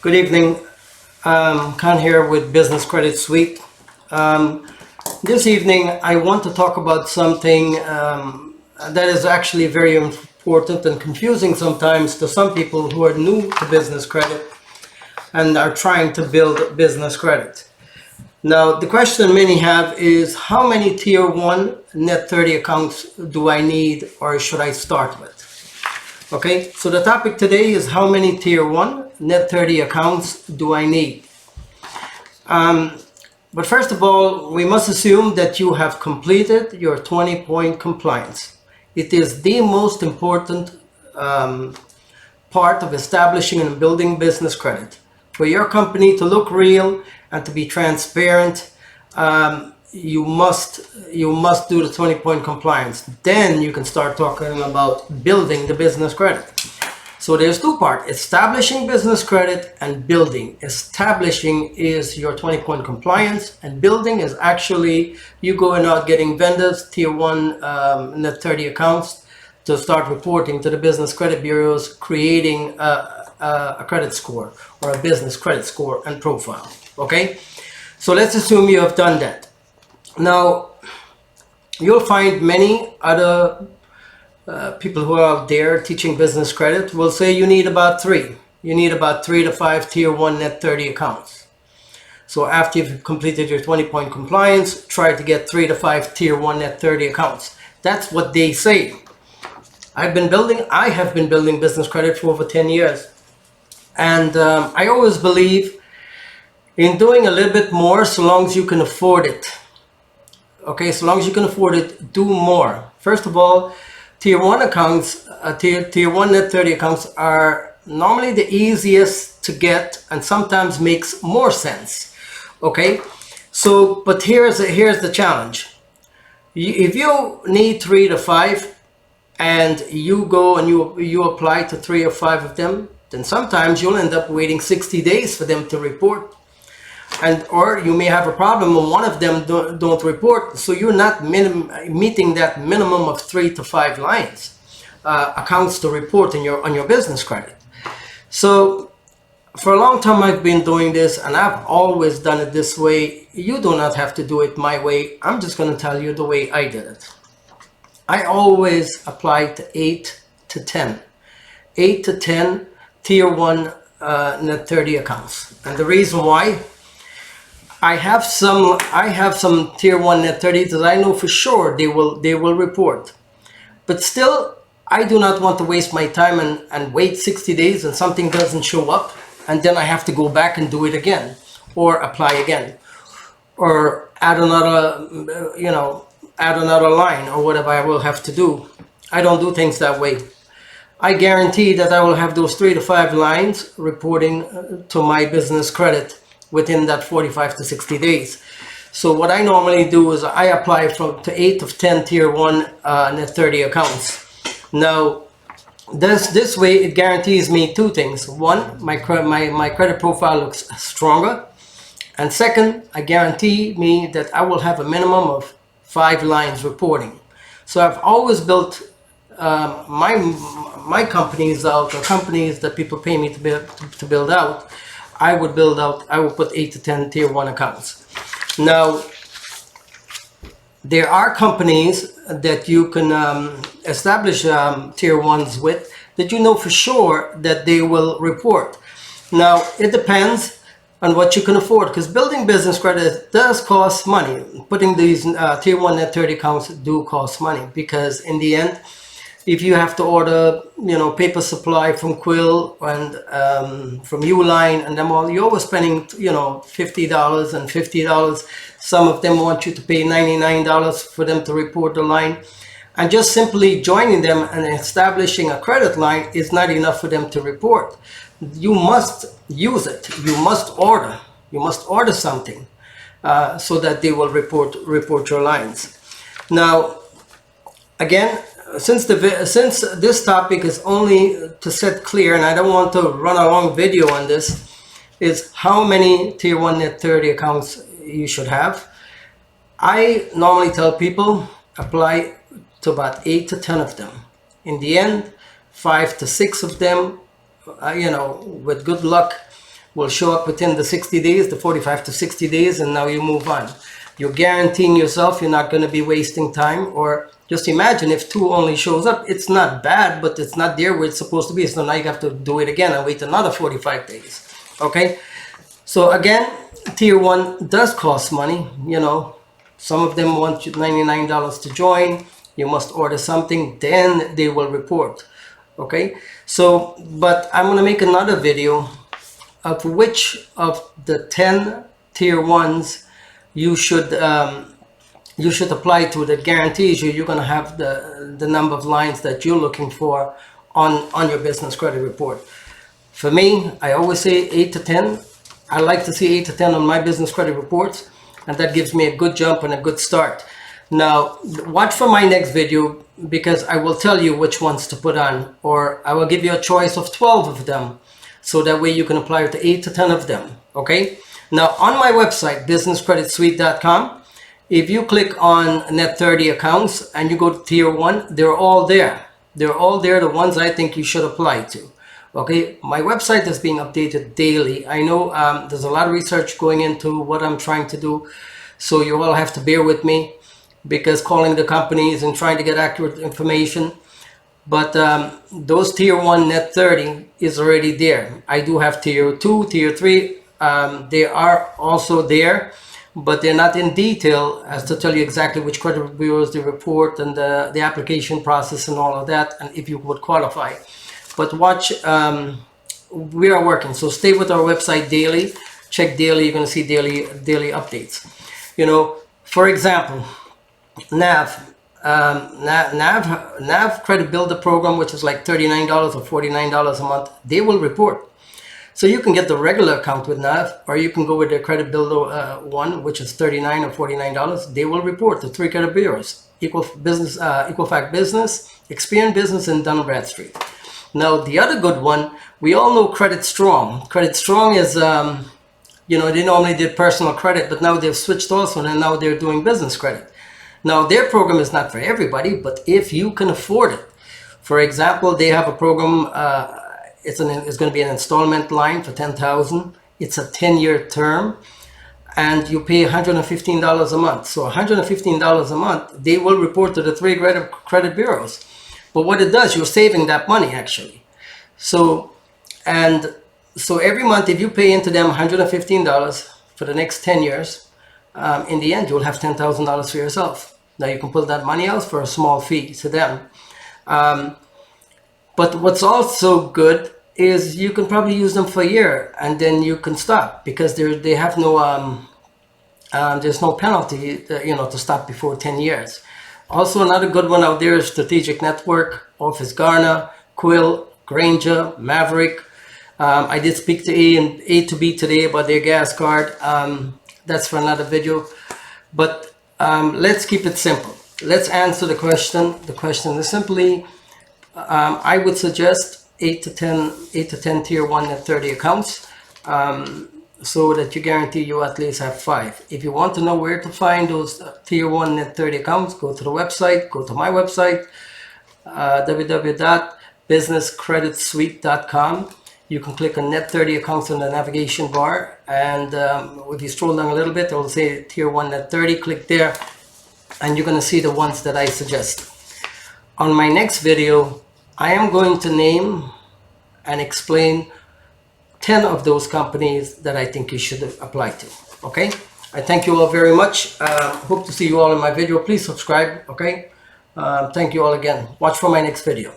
Good evening. Khan here with Business Credit Suite. This evening, I want to talk about something that is actually very important and confusing sometimes to some people who are new to business credit and are trying to build business credit. Now, the question many have is, how many Tier 1 Net 30 accounts do I need or should I start with? Okay, so the topic today is how many Tier 1 Net 30 accounts do I need? But first of all, we must assume that you have completed your 20-point compliance. It is the most important part of establishing and building business credit. For your company to look real and to be transparent, you must do the 20-point compliance. Then you can start talking about building the business credit. So there's two parts: establishing business credit and building. Establishing is your 20-point compliance, and building is actually you going out getting vendors, Tier 1 Net 30 accounts to start reporting to the business credit bureaus, creating a credit score or a business credit score and profile. Okay, so let's assume you have done that. Now, you'll find many other people who are out there teaching business credit will say you need about three. You need about 3 to 5 Tier 1 Net 30 accounts. So after you've completed your 20-point compliance, try to get 3 to 5 Tier 1 Net 30 accounts. That's what they say. I have been building business credit for over 10 years. And I always believe in doing a little bit more so long as you can afford it. Okay, so long as you can afford it, do more. First of all, Tier 1 accounts, Tier 1 Net 30 accounts are normally the easiest to get and sometimes makes more sense. Okay, so but here's the challenge. If you need 3 to 5 and you go and you apply to 3 or 5 of them, then sometimes you'll end up waiting 60 days for them to report. Or you may have a problem and one of them don't report, so you're not meeting that minimum of 3 to 5 lines accounts to report on your business credit. So for a long time I've been doing this, and I've always done it this way. You do not have to do it my way. I'm just going to tell you the way I did it. I always applied to 8 to 10 Tier 1 Net 30 accounts, and the reason why, I have some Tier 1 Net 30s that I know for sure they will report. But still, I do not want to waste my time and wait 60 days and something doesn't show up, and then I have to go back and do it again, or apply again, or add another line or whatever I will have to do. I don't do things that way. I guarantee that I will have those 3 to 5 lines reporting to my business credit within that 45 to 60 days. So what I normally do is I apply to 8 of 10 Tier 1 Net 30 accounts. Now, this way it guarantees me two things. One, my credit profile looks stronger. And second, I guarantee me that I will have a minimum of 5 lines reporting. So I've always built my companies out, or companies that people pay me to build out. I would put 8 to 10 Tier 1 accounts. Now, there are companies that you can establish Tier 1s with that you know for sure that they will report. Now, it depends on what you can afford, because building business credit does cost money. Putting these Tier 1 Net 30 accounts do cost money, because in the end, if you have to order, paper supply from Quill and from Uline and them all, you're always spending, $50 and $50. Some of them want you to pay $99 for them to report the line. And just simply joining them and establishing a credit line is not enough for them to report. You must use it. You must order. You must order something so that they will report your lines. Now, again, since this topic is only to set clear, and I don't want to run a long video on this, is how many Tier 1 Net 30 accounts you should have. I normally tell people apply to about 8 to 10 of them. In the end, 5 to 6 of them, with good luck, will show up within the 60 days, the 45 to 60 days, and now you move on. You're guaranteeing yourself you're not going to be wasting time. Or just imagine if 2 only shows up, it's not bad, but it's not there where it's supposed to be. So now you have to do it again and wait another 45 days. Okay? So again, tier 1 does cost money. You know, some of them want you $99 to join. You must order something, then they will report. Okay? So, but I'm going to make another video of which of the 10 tier 1s you should apply to, that guarantees you're going to have the number of lines that you're looking for on your business credit report. For me, I always say 8 to 10. I like to see 8 to 10 on my business credit reports, and that gives me a good jump and a good start. Now, watch for my next video, because I will tell you which ones to put on, or I will give you a choice of 12 of them, so that way you can apply it to 8 to 10 of them. Okay? Now, on my website, businesscreditsuite.com, if you click on Net 30 accounts and you go to tier 1, they're all there. They're all there, the ones I think you should apply to. Okay, my website is being updated daily. I know there's a lot of research going into what I'm trying to do, so you all have to bear with me, because calling the companies and trying to get accurate information. But those tier 1 Net 30 is already there. I do have tier 2, tier 3. They are also there, but they're not in detail as to tell you exactly which credit bureaus they report and the application process and all of that, and if you would qualify. But watch, we are working, so stay with our website daily. Check daily, you're going to see daily updates. You know, for example, NAV Credit Builder Program, which is like $39 or $49 a month, they will report. So you can get the regular account with NAV, or you can go with the Credit Builder one, which is $39 or $49. They will report the 3 credit bureaus: Equifax Business, Experian Business, and Dun & Bradstreet. Now, the other good one, we all know Credit Strong. Credit Strong is, you know, they normally did personal credit, but now they've switched also, and now they're doing business credit. Now, their program is not for everybody, but if you can afford it. For example, they have a program, it's going to be an installment line for $10,000. It's a 10-year term, and you pay $115 a month. So $115 a month, they will report to the 3 credit bureaus. But what it does, you're saving that money actually. So every month, if you pay into them $115 for the next 10 years, in the end, you'll have $10,000 for yourself. Now you can pull that money out for a small fee to them. But what's also good is you can probably use them for a year and then you can stop, because they have no there's no penalty, to stop before 10 years. Also, another good one out there is Strategic Network, Office Garner, Quill, Granger, Maverick. I did speak to A to B today about their gas card. That's for another video. But let's keep it simple. Let's answer the question. The question is simply, I would suggest 8 to 10 tier 1 Net 30 accounts, so that you guarantee you at least have 5. If you want to know where to find those tier 1 Net 30 accounts, go to the website, go to my website, www.businesscreditsuite.com. You can click on Net 30 accounts in the navigation bar, and if you scroll down a little bit, it will say tier 1 Net 30. Click there, and you're going to see the ones that I suggest. On my next video, I am going to name and explain 10 of those companies that I think you should apply to. Okay? I thank you all very much. Hope to see you all in my video. Please subscribe. Okay? Thank you all again. Watch for my next video.